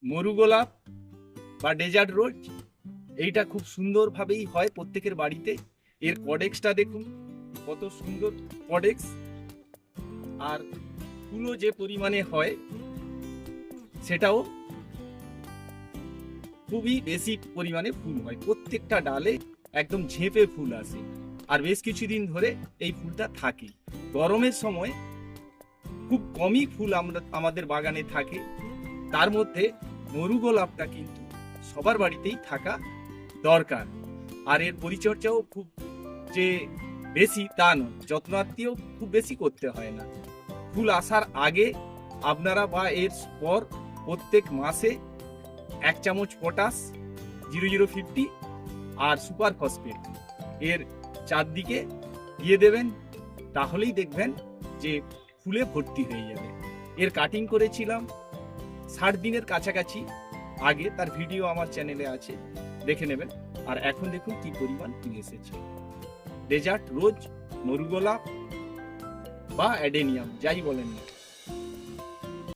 মরু গোলাপ বা ডেজার্ট রোজ, এইটা খুব সুন্দরভাবেই হয় প্রত্যেকের বাড়িতে। এর কডেক্সটা দেখুন কত সুন্দর কডেক্স, আর ফুলও যে পরিমাণে হয় সেটাও খুবই বেশি পরিমাণে ফুল হয়। প্রত্যেকটা ডালে একদম ঝেঁপে ফুল আসে, আর বেশ কিছুদিন ধরে এই ফুলটা থাকে। গরমের সময় খুব কমই ফুল আমাদের বাগানে থাকে, তার মধ্যে মরু গোলাপটা কিন্তু সবার বাড়িতেই থাকা দরকার। আর এর পরিচর্যাও খুব যে বেশি তা নয়, যত্নার্থীও খুব বেশি করতে হয় না। ফুল আসার আগে আপনারা বা এর পর প্রত্যেক মাসে 1 চামচ পটাশ 0050 আর সুপার ফসফেট এর চারদিকে দিয়ে দেবেন, তাহলেই দেখবেন যে ফুলে ভর্তি হয়ে যাবে। এর কাটিং করেছিলাম 60 দিনের কাছাকাছি আগে, তার ভিডিও আমার চ্যানেলে আছে, দেখে নেবেন। আর এখন দেখুন কি পরিমাণ ফুল এসেছে। ডেজার্ট রোজ, মরু গোলাপ বা অ্যাডেনিয়াম যাই বলেন না,